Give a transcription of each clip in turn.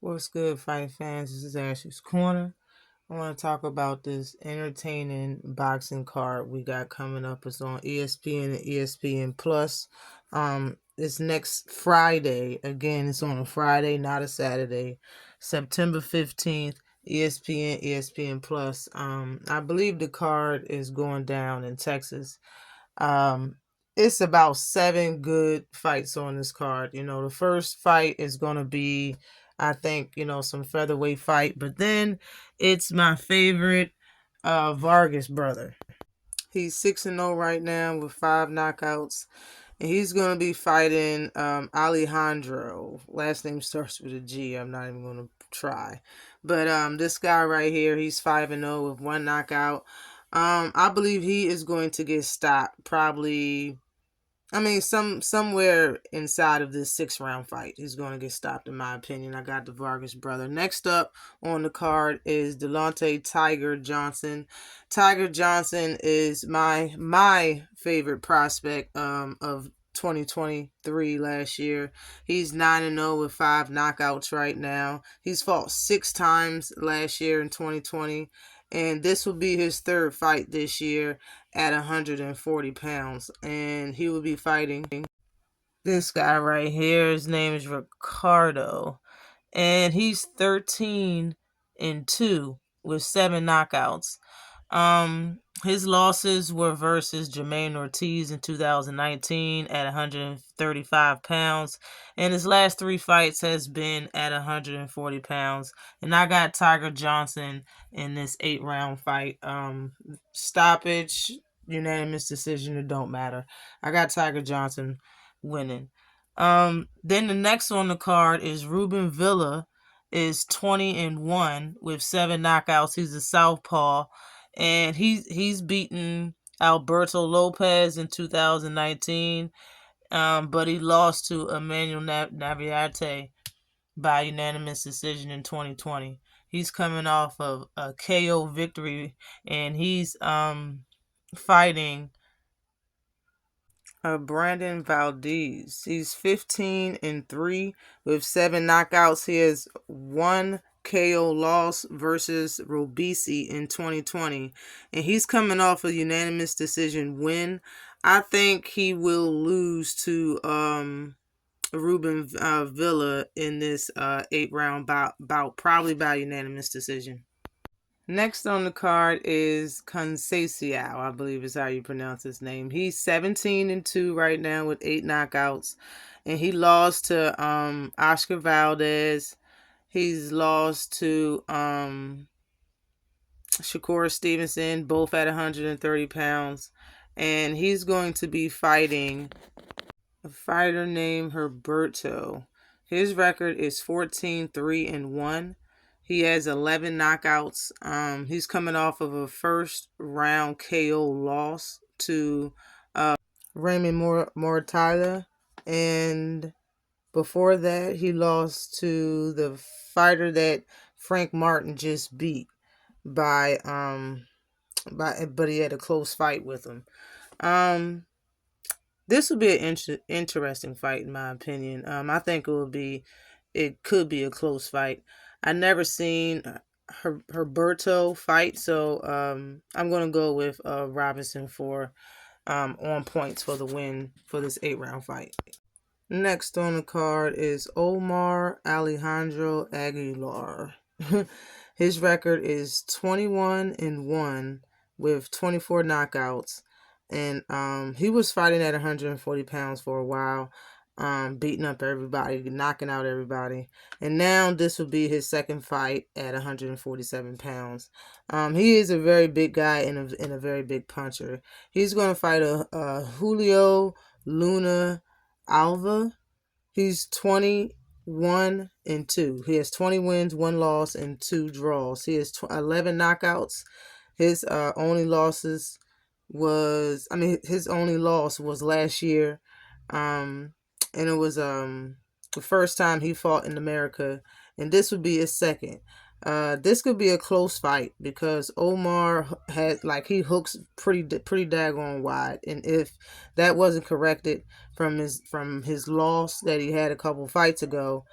What's good, fight fans? This is Ashley's Corner. I want to talk about this entertaining boxing card we got coming up. It's on ESPN and ESPN Plus. It's next Friday. Again, it's on a Friday, not a Saturday. September 15th, ESPN, ESPN Plus. I believe the card is going down in Texas. Um, it's about 7 good fights on this card. The first fight is going to be, I think, some featherweight fight, but then it's my favorite Vargas brother. He's 6-0 right now with 5 knockouts. And he's going to be fighting Alejandro. Last name starts with a G. I'm not even going to try. But this guy right here, he's 5-0 with 1 knockout. I believe he is going to get stopped probably. Somewhere inside of this 6-round fight, he's going to get stopped, in my opinion. I got the Vargas brother. Next up on the card is Delonte Tiger Johnson. Tiger Johnson is my favorite prospect of 2023 last year. He's 9-0 with 5 knockouts right now. He's fought 6 times last year in 2020. And this will be his 3rd fight this year at 140 pounds. And he will be fighting this guy right here. His name is Ricardo. And he's 13-2 with 7 knockouts. His losses were versus Jermaine Ortiz in 2019 at 135 pounds. And his last 3 fights has been at 140 pounds. And I got Tiger Johnson in this 8-round fight. Stoppage, unanimous decision, it don't matter. I got Tiger Johnson winning. Then the next on the card is Ruben Villa, is 20-1 with 7 knockouts. He's a southpaw, and he's beaten Alberto Lopez in 2019, but he lost to Emmanuel Navarrete by unanimous decision in 2020. He's coming off of a KO victory, and he's fighting Brandon Valdez. He's 15-3 with 7 knockouts. He has 1 KO loss versus Robisi in 2020. And he's coming off a unanimous decision win. I think he will lose to Ruben Villa in this 8-round bout, probably by unanimous decision. Next on the card is Conceição, I believe is how you pronounce his name. He's 17-2 right now with 8 knockouts. And he lost to Oscar Valdez. He's lost to Shakur Stevenson, both at 130 pounds. And he's going to be fighting a fighter named Herberto. His record is 14-3-1. He has 11 knockouts. He's coming off of a 1st-round KO loss to Raymond Mortala. And before that, he lost to the fighter that Frank Martin just beat but he had a close fight with him. This will be an interesting fight, in my opinion. I think it could be a close fight. I never seen Herberto fight, so I'm going to go with Robinson for on points for the win for this 8-round fight. Next on the card is Omar Alejandro Aguilar. His record is 21-1 with 24 knockouts. And he was fighting at 140 pounds for a while, beating up everybody, knocking out everybody. And now this will be his 2nd fight at 147 pounds. He is a very big guy and a very big puncher. He's going to fight a Julio Luna Alva. He's 21-2. He has 20 wins, 1 loss, and 2 draws. He has 11 knockouts. His only losses his only loss was last year, and it was the first time he fought in America, and this would be his 2nd. This could be a close fight because Omar he hooks pretty daggone wide, and if that wasn't corrected from his loss that he had a couple fights ago,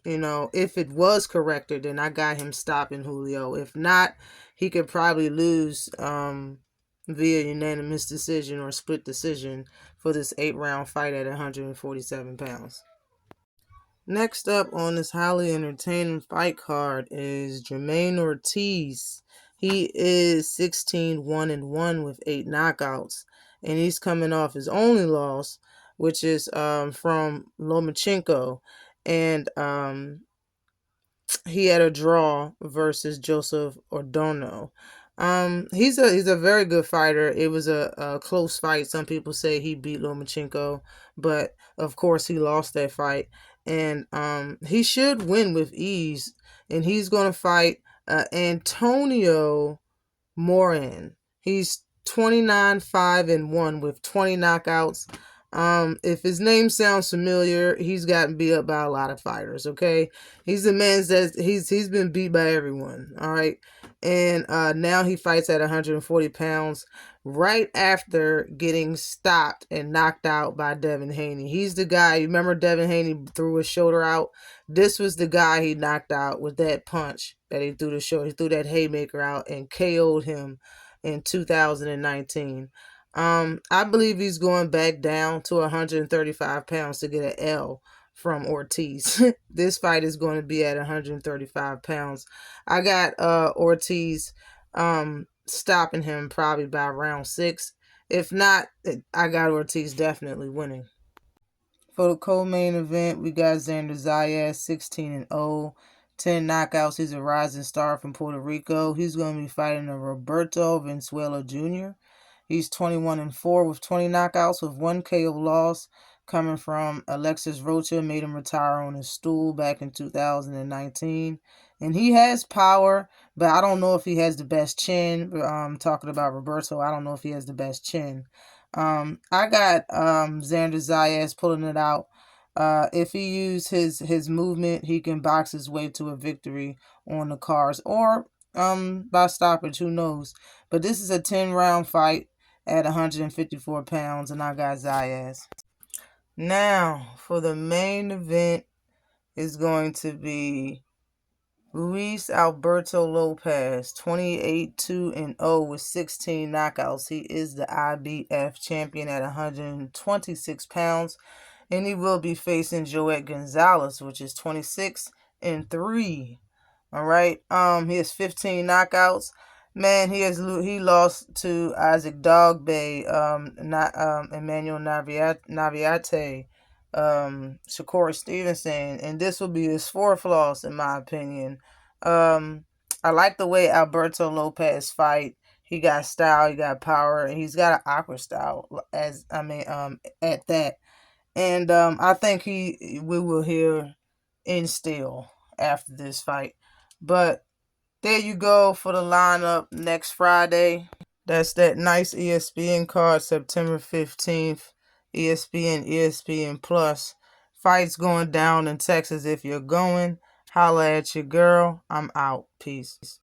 if it was corrected, then I got him stopping Julio. If not, he could probably lose via unanimous decision or split decision for this 8-round fight at 147 pounds. Next up on this highly entertaining fight card is Jermaine Ortiz. He is 16-1-1 with 8 knockouts, and he's coming off his only loss, which is from Lomachenko, and he had a draw versus Joseph Ordonez. He's a very good fighter. It was a close fight. Some people say he beat Lomachenko, but of course he lost that fight. And he should win with ease. And he's going to fight Antonio Morin. He's 29-5-1 with 20 knockouts. If his name sounds familiar, he's gotten beat up by a lot of fighters. Okay, he's the man that he's been beat by everyone. All right, and now he fights at 140 pounds. Right after getting stopped and knocked out by Devin Haney. He's the guy. You remember Devin Haney threw his shoulder out? This was the guy he knocked out with that punch that he threw the shoulder. He threw that haymaker out and KO'd him in 2019. I believe he's going back down to 135 pounds to get an L from Ortiz. This fight is going to be at 135 pounds. I got Ortiz stopping him probably by round 6. If not, I got Ortiz definitely winning. For the co-main event, we got Xander Zayas, 16-0, 10 knockouts. He's a rising star from Puerto Rico. He's going to be fighting a Herberto Venuela Jr. He's 21-4 with 20 knockouts with 1 KO loss coming from Alexis Rocha. Made him retire on his stool back in 2019. And he has power, but I don't know if he has the best chin. Talking about Roberto, I don't know if he has the best chin. I got Xander Zayas pulling it out. If he uses his movement, he can box his way to a victory on the cards or by stoppage, who knows. But this is a 10-round fight at 154 pounds, and I got Zayas. Now, for the main event is going to be Luis Alberto Lopez, 28-2-0 with 16 knockouts. He is the IBF champion at 126 pounds. And he will be facing Joet Gonzalez, which is 26-3. All right. He has 15 knockouts. Man, he lost to Isaac Dogbay, Emmanuel Naviate, Shakur Stevenson, and this will be his 4th loss in my opinion. I like the way Alberto Lopez fight. He got style, he got power, and he's got an awkward style at that. And I think we will hear in still after this fight. But there you go for the lineup next Friday. That's that nice ESPN card, September 15th. ESPN Plus. Fights going down in Texas if you're going. Holla at your girl. I'm out. Peace.